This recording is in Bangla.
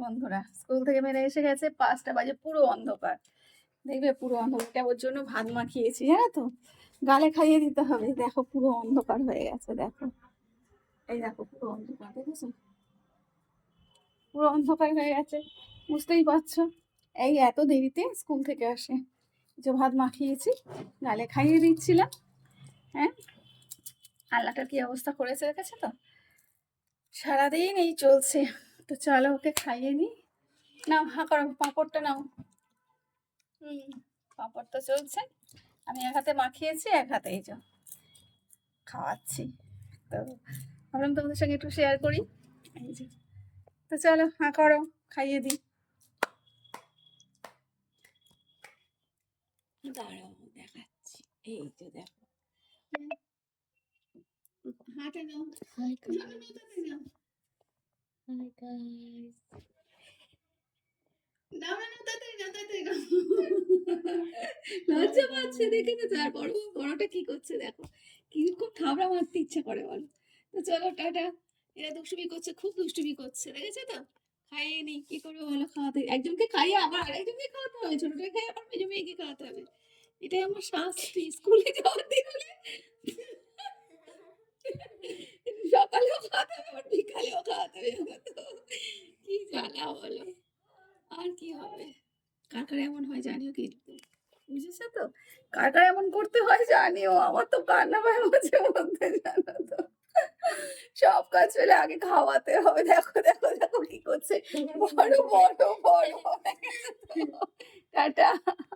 বন্ধুরা স্কুল থেকে বেরিয়ে এসে গেছে, 5টা বাজে, পুরো অন্ধকার। দেখবে পুরো অন্ধকারটা ওর জন্য ভাত মাখিয়েছি, জানো তো, গালে খাইয়ে দিতে হবে। দেখো পুরো অন্ধকার হয়ে গেছে, দেখো এই দেখো পুরো অন্ধকার, দেখেছো পুরো অন্ধকার হয়ে গেছে, বুঝতেই পারছো। এই এত দেরিতে স্কুল থেকে আসে, যে ভাত মাখিয়েছি গালে খাইয়ে দিচ্ছিলাম। হ্যাঁ, আল্লাহটার কি অবস্থা করেছে দেখেছো তো, সারাদিন এই চলছে। তো চলো ওকে খাইয়ে নিই। নাও হা করো, পাঁপড়টা নাও। পাঁপড় তো চলছে, আমি এক হাতে মাখিয়েছি, এক হাতে এই যে খাওয়াচ্ছি। তো ভাবলাম তোমাদের সঙ্গে একটু শেয়ার করি। এই যে, তো চলো হাঁ করো, খাইয়ে দিই। দাঁড়াও দেখাচ্ছি, এই যে দেখো, হাঁটা নাও। Hi নাও, guys. তাড়াতাড়ি নাও। Hi guys. নাও না, নাও, তাড়াতাড়ি নাও, তাড়াতাড়ি নাও। লজ্জা পাচ্ছে, দেখে তো, তার বড়টা কি করছে দেখো, কিরকম থাবড়া মারতে ইচ্ছা করে বলো। তো চলো টাটা। এরা দুষ্টুমি করছে, খুব দুষ্টুমি করছে, দেখেছো তো। খাইয়ে নি, কি করবে বলো, খাওয়াতে একজনকে খাইয়ে আবার আরেকজনকে খাওয়াতে হবে, ছোটটাকে খাইয়ে আবার মেজো মেয়েকে খাওয়াতে হবে। এটাই আমার শাস্তি স্কুলে যাওয়ার দিন হলে। সকালেও খাওয়াতে হবে, আবার বিকালেও খাওয়াতে হবে, জানো তো। কি জ্বালা বলো, আর কি হবে। কার কার এমন হয় জানিও কিন্তু, বুঝেছো তো, কার কার এমন করতে হয় জানিও। আমার তো কান্না পায় মাঝে মধ্যে, জানো তো। সব কাজ ফেলে আগে খাওয়াতে হবে। দেখো দেখো দেখো কি করছে, বড় বড় বড়। টাটা।